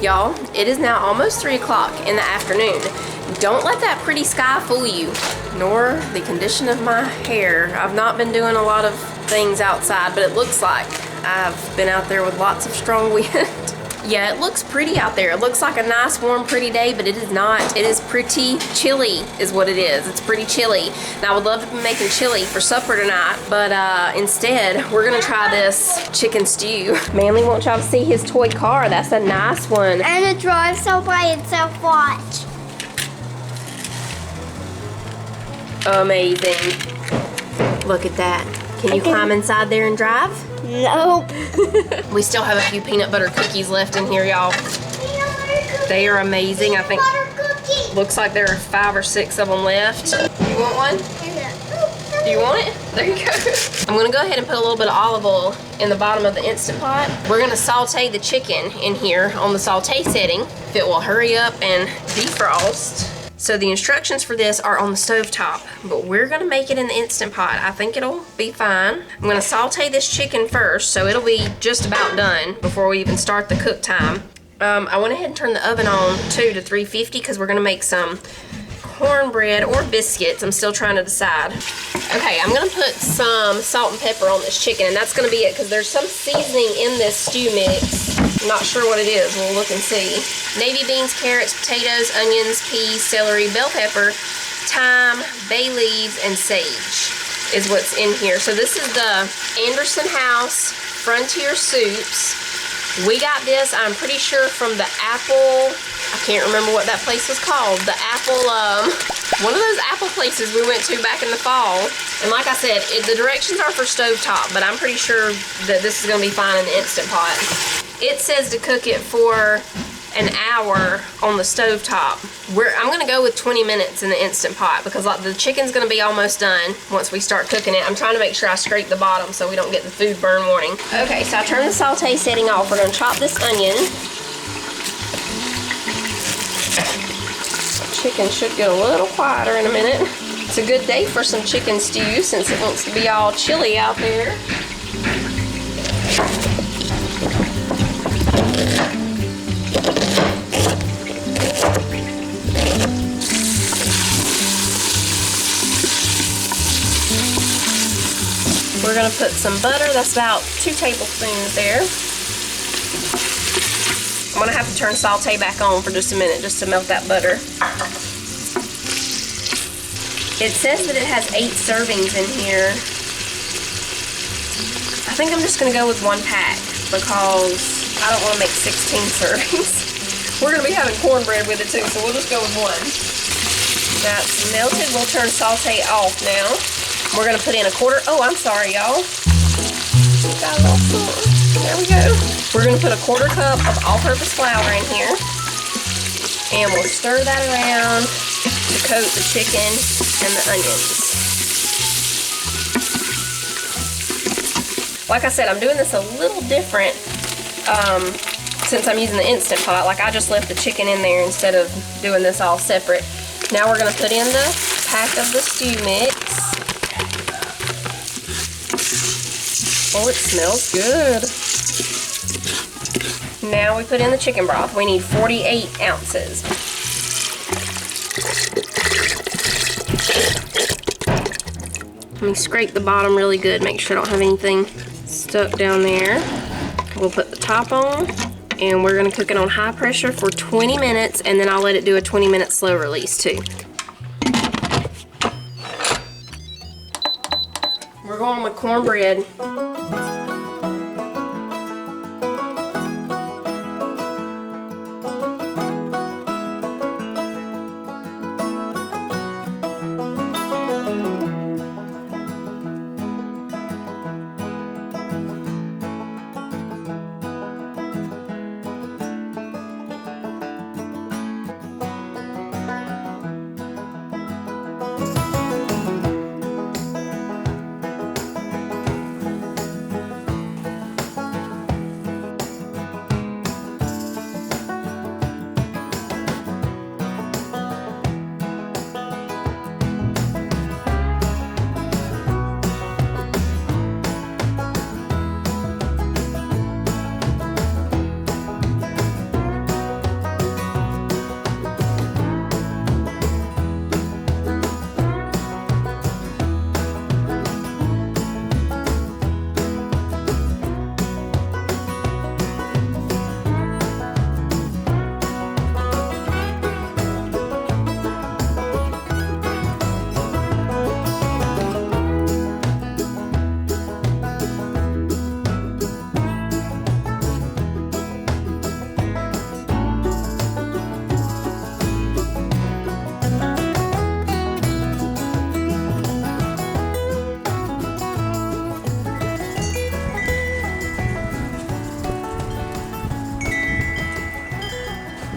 Y'all, it is now almost 3 o'clock in the afternoon. Don't let that pretty sky fool you, nor the condition of my hair. I've not been doing a lot of things outside, but it looks like I've been out there with lots of strong wind. Yeah, it looks pretty out there. It looks like a nice, warm, pretty day, but it is not. It is pretty chilly is what it is. It's pretty chilly. Now, I would love to be making chili for supper tonight, but instead, we're gonna try this chicken stew. Manly wants y'all to see his toy car. That's a nice one. And it drives all by itself, watch. Amazing. Look at that. Can you climb inside there and drive? Nope. We still have a few peanut butter cookies left in here, y'all. They are amazing. I think looks like there are 5 or 6 of them left. You want one? Do you want it? There you go. I'm gonna go ahead and put a little bit of olive oil in the bottom of the Instant Pot. We're gonna saute the chicken in here on the saute setting. If it will hurry up and defrost. So the instructions for this are on the stove top, but we're gonna make it in the Instant Pot. I think it'll be fine. I'm gonna saute this chicken first, so it'll be just about done before we even start the cook time. I went ahead and turned the oven on too to 350 because we're gonna make some cornbread or biscuits. I'm still trying to decide. Okay, I'm gonna put some salt and pepper on this chicken, and that's gonna be it because there's some seasoning in this stew mix. I'm not sure what it is. We'll look and see. Navy beans, carrots, potatoes, onions, peas, celery, bell pepper, thyme, bay leaves, and sage is what's in here. So this is the Anderson House Frontier Soups. We got this, I'm pretty sure, from the Apple, I can't remember what that place was called. The Apple, one of those Apple places we went to back in the fall. And like I said, the directions are for stovetop, but I'm pretty sure that this is gonna be fine in the Instant Pot. It says to cook it for an hour on the stovetop. I'm gonna go with 20 minutes in the Instant Pot because like, the chicken's gonna be almost done once we start cooking it. I'm trying to make sure I scrape the bottom so we don't get the food burn warning. Okay, so I turned the saute setting off. We're gonna chop this onion. Chicken should get a little quieter in a minute. It's a good day for some chicken stew since it wants to be all chilly out there. We're gonna put some butter. That's about 2 tablespoons there. I'm gonna have to turn saute back on for just a minute just to melt that butter. It says that it has 8 servings in here. I think I'm just gonna go with 1 pack because I don't wanna make 16 servings. We're gonna be having cornbread with it too, so we'll just go with 1. That's melted. We'll turn saute off now. We're gonna put in a quarter. Oh, I'm sorry, y'all. There we go. We're gonna put a 1/4 cup of all-purpose flour in here, and we'll stir that around to coat the chicken and the onions. Like I said, I'm doing this a little different since I'm using the Instant Pot. Like I just left the chicken in there instead of doing this all separate. Now we're gonna put in the pack of the stew mix. Oh, it smells good. Now we put in the chicken broth. We need 48 ounces. Let me scrape the bottom really good, make sure I don't have anything stuck down there. We'll put the top on, and we're gonna cook it on high pressure for 20 minutes, and then I'll let it do a 20-minute slow release too. We're going with cornbread.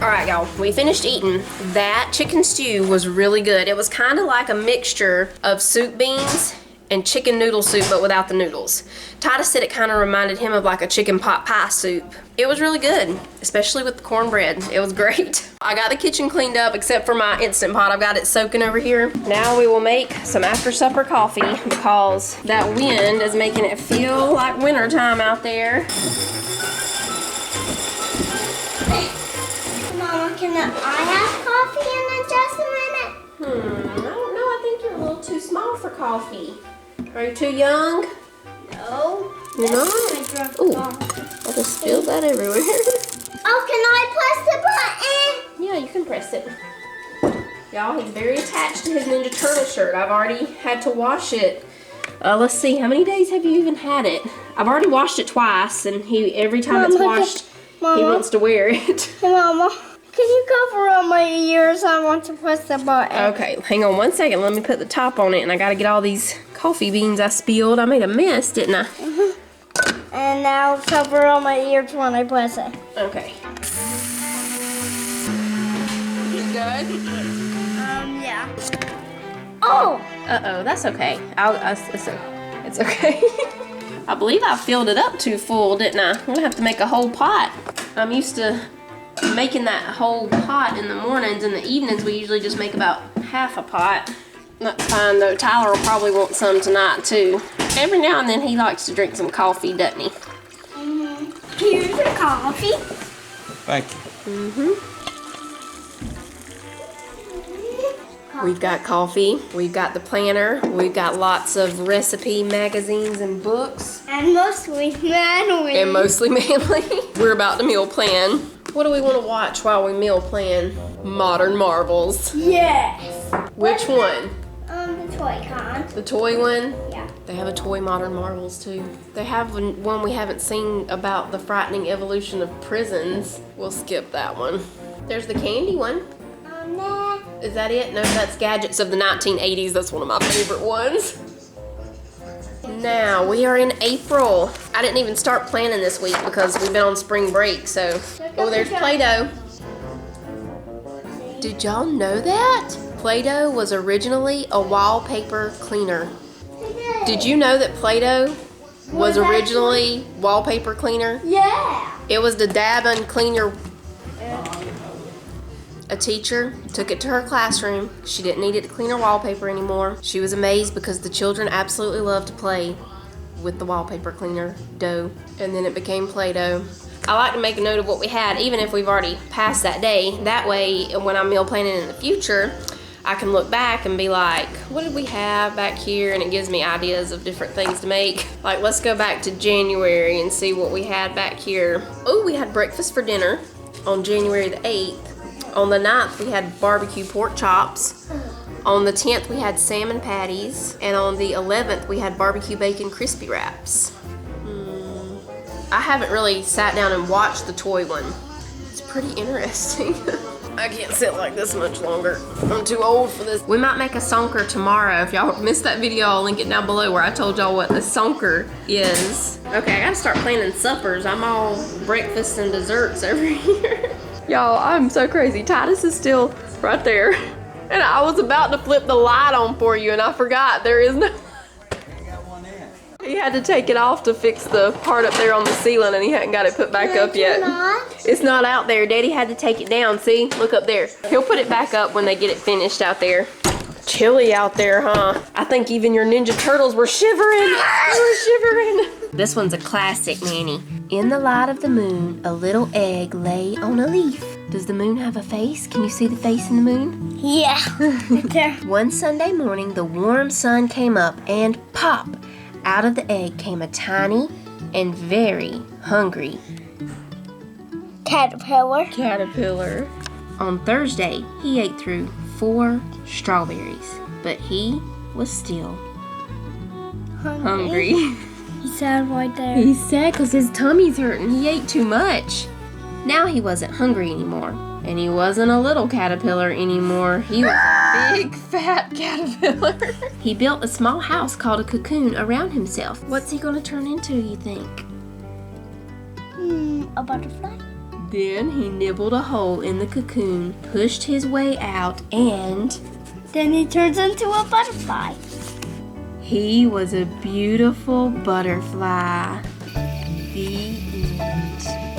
Alright, y'all, we finished eating. That chicken stew was really good. It was kind of like a mixture of soup beans and chicken noodle soup, but without the noodles. Titus said it kind of reminded him of like a chicken pot pie soup. It was really good, especially with the cornbread. It was great. I got the kitchen cleaned up except for my Instant Pot. I've got it soaking over here. Now we will make some after supper coffee because that wind is making it feel like winter time out there. Mama, can I have coffee in just a minute? I don't know. I think you're a little too small for coffee. Are you too young? No. You're not? Ooh, I just spilled that everywhere. Oh, can I press the button? Yeah, you can press it. Y'all, he's very attached to his Ninja Turtle shirt. I've already had to wash it. Let's see, how many days have you even had it? I've already washed it twice, and every time it's washed, he wants to wear it. Hey, Mama, can you cover up my ears? I want to press the button. Okay, hang on one second. Let me put the top on it, and I gotta get all these coffee beans I spilled. I made a mess, didn't I? And now cover all my ears when I press it. Okay. Good? Yeah. Oh! Uh-oh, that's okay. It's okay. I believe I filled it up too full, didn't I? I'm gonna have to make a whole pot. I'm used to making that whole pot in the mornings. In the evenings, we usually just make about half a pot. That's fine though. Tyler will probably want some tonight too. Every now and then he likes to drink some coffee, doesn't he? Here's the coffee. Thank you. We've got coffee, we've got the planner, we've got lots of recipe magazines and books. And mostly manly. And mostly manly. We're about to meal plan. What do we want to watch while we meal plan? Modern Marvels. Yes. Which one? The toy con. The toy one? Yeah. They have a toy Modern Marvels too. They have one we haven't seen about the frightening evolution of prisons. We'll skip that one. There's the candy one. Nah. Is that it? No, that's Gadgets of the 1980s. That's one of my favorite ones. Now, we are in April. I didn't even start planning this week because we've been on spring break, so. Oh, there's Play-Doh. Did y'all know that? Play-Doh was originally a wallpaper cleaner. Did you know that Play-Doh was originally wallpaper cleaner? Yeah. It was to dab and clean your... A teacher took it to her classroom. She didn't need it to clean her wallpaper anymore. She was amazed because the children absolutely loved to play with the wallpaper cleaner dough. And then it became Play-Doh. I like to make a note of what we had, even if we've already passed that day. That way, when I'm meal planning in the future, I can look back and be like, what did we have back here? And it gives me ideas of different things to make. Like, let's go back to January and see what we had back here. Oh, we had breakfast for dinner on January the 8th. On the 9th, we had barbecue pork chops. On the 10th, we had salmon patties. And on the 11th, we had barbecue bacon crispy wraps. I haven't really sat down and watched the toy one. It's pretty interesting. I can't sit like this much longer. I'm too old for this. We might make a sonker tomorrow. If y'all missed that video, I'll link it down below where I told y'all what the sonker is. Okay, I gotta start planning suppers. I'm all breakfast and desserts over here. Y'all, I'm so crazy. Titus is still right there. And I was about to flip the light on for you and I forgot there is no... He had to take it off to fix the part up there on the ceiling and he hadn't got it put back up yet. It's not out there. Daddy had to take it down. See? Look up there. He'll put it back up when they get it finished out there. Chilly out there, huh? I think even your Ninja Turtles were shivering. They were shivering. This one's a classic, Nanny. In the light of the moon, a little egg lay on a leaf. Does the moon have a face? Can you see the face in the moon? Yeah. There. One Sunday morning, the warm sun came up and pop! Out of the egg came a tiny and very hungry caterpillar. On Thursday, he ate through 4 strawberries, but he was still hungry. He's sad right there. He's sad because his tummy's hurting. He ate too much. Now he wasn't hungry anymore, and he wasn't a little caterpillar anymore. He was a big, fat caterpillar. He built a small house called a cocoon around himself. What's he going to turn into, you think? A butterfly? Then he nibbled a hole in the cocoon, pushed his way out, and Then he turns into a butterfly. he was a beautiful butterfly. The end.